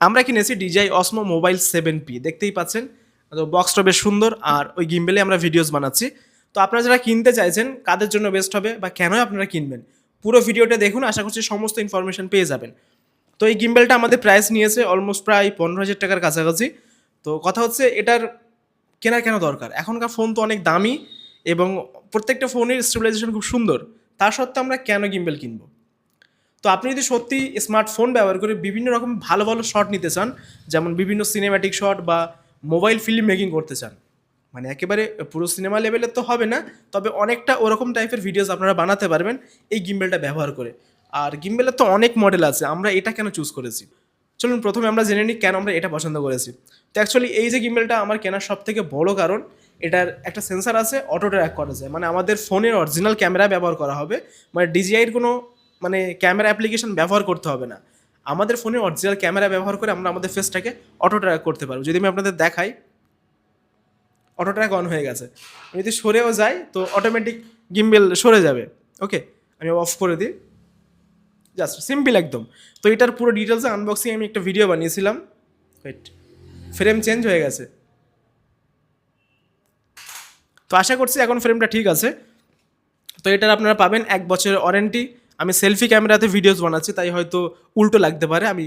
আমরা কিনেছি DJI Osmo Mobile 7P দেখতেই পাচ্ছেন। তো বক্সটা বেশ সুন্দর আর ওই গিম্বেলে আমরা ভিডিওস বানাচ্ছি। তো আপনারা যারা কিনতে চাইছেন কাদের জন্য বেস্ট হবে বা কেন আপনারা কিনবেন? পুরো ভিডিওটা দেখুন, আশা করছি সমস্ত ইনফরমেশন পেয়ে যাবেন। তো এই গিম্বেলটা আমাদের প্রাইস নিয়েছে অলমোস্ট প্রায় 15,000 টাকার কাছাকাছি। তো কথা হচ্ছে এটার কেনার কেন দরকার? এখনকার ফোন তো অনেক দামি এবং প্রত্যেকটা ফোনের স্টেবিলাইজেশন খুব সুন্দর। তা সত্ত্বেও আমরা কেন গিম্বেল কিনবো? তো আপনি যদি সত্যি স্মার্টফোন ব্যবহার করে বিভিন্ন রকম ভালো ভালো শট নিতে চান, যেমন বিভিন্ন সিনেম্যাটিক শট বা মোবাইল ফিল্ম মেকিং করতে চান, মানে একেবারে পুরো সিনেমা লেভেলের তো হবে না, তবে অনেকটা ওরকম টাইপের ভিডিওস আপনারা বানাতে পারবেন এই গিম্বেলটা ব্যবহার করে। আর গিম্বেলের তো অনেক মডেল আছে, আমরা এটা কেন চুজ করেছি? চলুন প্রথমে আমরা জেনে নিই কেন আমরা এটা পছন্দ করেছি। তো অ্যাকচুয়ালি এই যে গিম্বেলটা আমার কেনার সব থেকে বড় কারণ, এটার একটা সেন্সার আছে, অটো ট্র্যাক করা যায়, মানে আমাদের ফোনের অরিজিনাল ক্যামেরা ব্যবহার করা হবে, মানে ডিজিআইয়ের কোনো মানে ক্যামেরা অ্যাপ্লিকেশন ব্যবহার করতে হবে না। আমাদের ফোনে অরিজিনাল ক্যামেরা ব্যবহার করে আমরা আমাদের ফেসটাকে অটো ট্র্যাক করতে পারবো। যদি আমি আপনাদের দেখাই, অটো ট্র্যাক অন হয়ে গেছে। আমি যদি সরেও যাই তো অটোমেটিক গিম্বেল সরে যাবে। ওকে, আমি অফ করে দিই। জাস্ট সিম্পল একদম। তো এটার পুরো ডিটেলসে আনবক্সিং আমি একটা ভিডিও বানিয়েছিলাম। ওয়েট, ফ্রেম চেঞ্জ হয়ে গেছে। তো আশা করছি এখন ফ্রেমটা ঠিক আছে। তো এটার আপনারা পাবেন 1 বছরের ওয়ারেন্টি। আমি সেলফি ক্যামেরাতে ভিডিওস বানাচ্ছি, তাই হয়তো উল্টো লাগতে পারে, আমি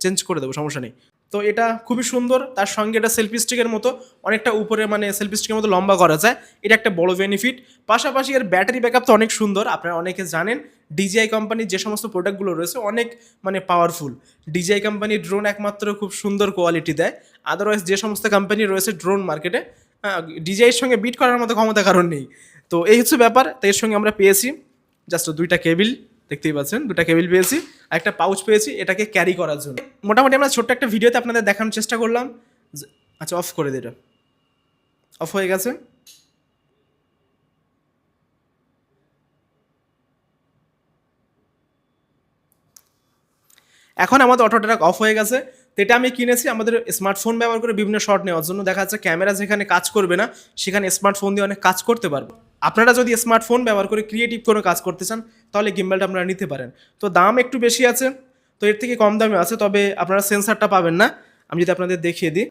চেঞ্জ করে দেবো, সমস্যা নেই। তো এটা খুবই সুন্দর, তার সঙ্গে এটা সেলফি স্টিকের মতো অনেকটা উপরে, মানে সেলফি স্টিকের মতো লম্বা করা যায়, এটা একটা বড় বেনিফিট। পাশাপাশি এর ব্যাটারি ব্যাকআপ তো অনেক সুন্দর। আপনারা অনেকে জানেন ডিজিআই কোম্পানির যে সমস্ত প্রোডাক্টগুলো রয়েছে অনেক মানে পাওয়ারফুল। ডিজিআই কোম্পানির ড্রোন একমাত্র খুব সুন্দর কোয়ালিটি দেয়, আদারওয়াইজ যে সমস্ত কোম্পানি রয়েছে ড্রোন মার্কেটে ডিজিআইয়ের সঙ্গে বিট করার মতো ক্ষমতা কারণ নেই। তো এই হচ্ছে ব্যাপার। তো এর সঙ্গে আমরা পেয়েছি জাস্ট 2টা কেবিল, দেখতেই পাচ্ছেন 2টা কেবিল পেয়েছি, আর একটা পাউচ পেয়েছি এটাকে ক্যারি করার জন্য। মোটামুটি আমরা ছোট্ট একটা ভিডিওতে আপনাদের দেখানোর চেষ্টা করলাম। আচ্ছা, অফ করে দিই, এটা অফ হয়ে গেছে। এখন আমাদের অটো ট্র্যাক অফ হয়ে গেছে। তো এটা আমি কিনেছি আমাদের স্মার্টফোন ব্যবহার করে বিভিন্ন শট নেওয়ার জন্য। দেখা যাচ্ছে ক্যামেরা যেখানে কাজ করবে না, সেখানে স্মার্টফোন দিয়ে অনেক কাজ করতে পারবো। আপনারা যদি স্মার্টফোন ব্যবহার করে ক্রিয়েটিভ কোনো কাজ করতে চান, তাহলে গিম্বেলটা আপনারা নিতে পারেন। তো দাম একটু বেশি আছে, তো এর থেকে কম দামে আছে, তবে আপনারা সেন্সারটা পাবেন না। আমি যদি আপনাদের দেখিয়ে দিই,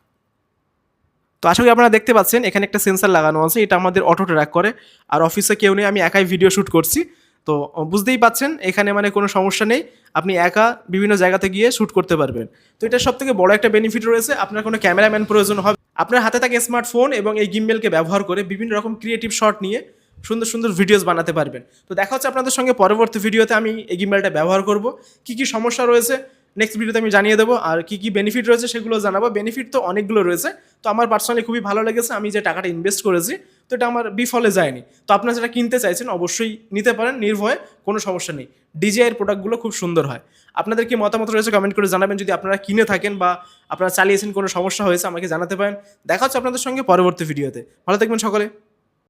তো আশা করি আপনারা দেখতে পাচ্ছেন এখানে একটা সেন্সার লাগানো আছে, এটা আমাদের অটো ট্র্যাক করে। আর অফিসে কেউ নেই, আমি একাই ভিডিও শ্যুট করছি। তো বুঝতেই পাচ্ছেন এখানে মানে কোনো সমস্যা নেই, আপনি একা বিভিন্ন জায়গাতে গিয়ে শ্যুট করতে পারবেন। তো এটার সব থেকে বড় একটা বেনিফিট রয়েছে, আপনার কোনো ক্যামেরাম্যান প্রয়োজন হবে। আপনার হাতে থাকে স্মার্টফোন এবং এই গিম্বেলকে ব্যবহার করে বিভিন্ন রকম ক্রিয়েটিভ শট নিয়ে সুন্দর সুন্দর ভিডিওস বানাতে পারবেন। তো দেখা হচ্ছে আপনাদের সঙ্গে পরবর্তী ভিডিওতে। আমি এই গিম্বেলটা ব্যবহার করব, কী কী সমস্যা রয়েছে নেক্সট ভিডিওতে আমি জানিয়ে দেবো, আর কী কী বেনিফিট রয়েছে সেগুলো জানাবো। বেনিফিট তো অনেকগুলো রয়েছে, তো আমার পার্সোনালি খুবই ভালো লেগেছে। আমি যে টাকাটা ইনভেস্ট করেছি, তো এটা আমার বিফলে যায়নি। তো আপনারা যারা কিনতে চাইছেন অবশ্যই নিতে পারেন নির্ভয়ে, কোনো সমস্যা নেই। ডিজিআইয়ের প্রোডাক্টগুলো খুব সুন্দর হয়। আপনাদের কি মতামত রয়েছে কমেন্ট করে জানাবেন। যদি আপনারা কিনে থাকেন বা আপনারা চালিয়েছেন, কোনো সমস্যা হয়েছে আমাকে জানাতে পারেন। দেখা হচ্ছে আপনাদের সঙ্গে পরবর্তী ভিডিওতে। ভালো থাকবেন সকলে।